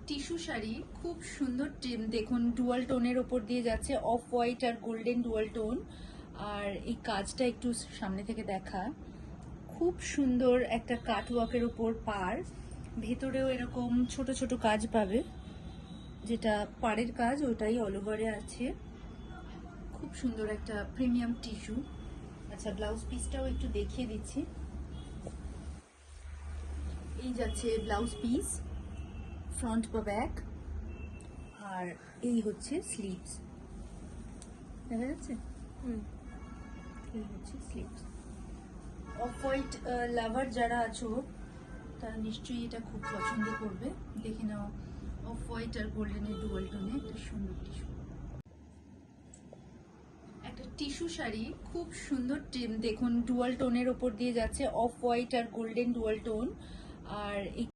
Tissue sari, খুব সুন্দর দেখুন ডুয়াল টোনের ওপর দিয়ে যাচ্ছে, অফ হোয়াইট আর গোল্ডেন ডুয়াল টোন। আর এই কাজটা একটু সামনে থেকে দেখা, খুব সুন্দর একটা কাটওয়ার্কের উপর পার, ভেতরেও এরকম ছোট ছোট কাজ পাবে, যেটা পাড়ের কাজ ওটাই অল ওভারে আছে। খুব সুন্দর একটা প্রিমিয়াম টিস্যু। আচ্ছা, ব্লাউজ পিসটাও একটু দেখিয়ে দিচ্ছি। এই যাচ্ছে ব্লাউজ পিস, ফ্রন্ট বা ব্যাক, আর এই হচ্ছে স্লিভস। দেখা যাচ্ছে? এই হচ্ছে স্লিভস। অফ হোয়াইট লাভার যারা আছো তারা নিশ্চয়ই এটা খুব পছন্দ করবে। দেখে নাও, অফ হোয়াইট আর গোল্ডেনের ডুয়াল টোনে একটা সুন্দর টিস্যু। একটা টিস্যু শাড়ি, খুব সুন্দর দেখুন ডুয়াল টোনের ওপর দিয়ে যাচ্ছে, অফ হোয়াইট আর গোল্ডেন ডুয়াল টোন। আর এই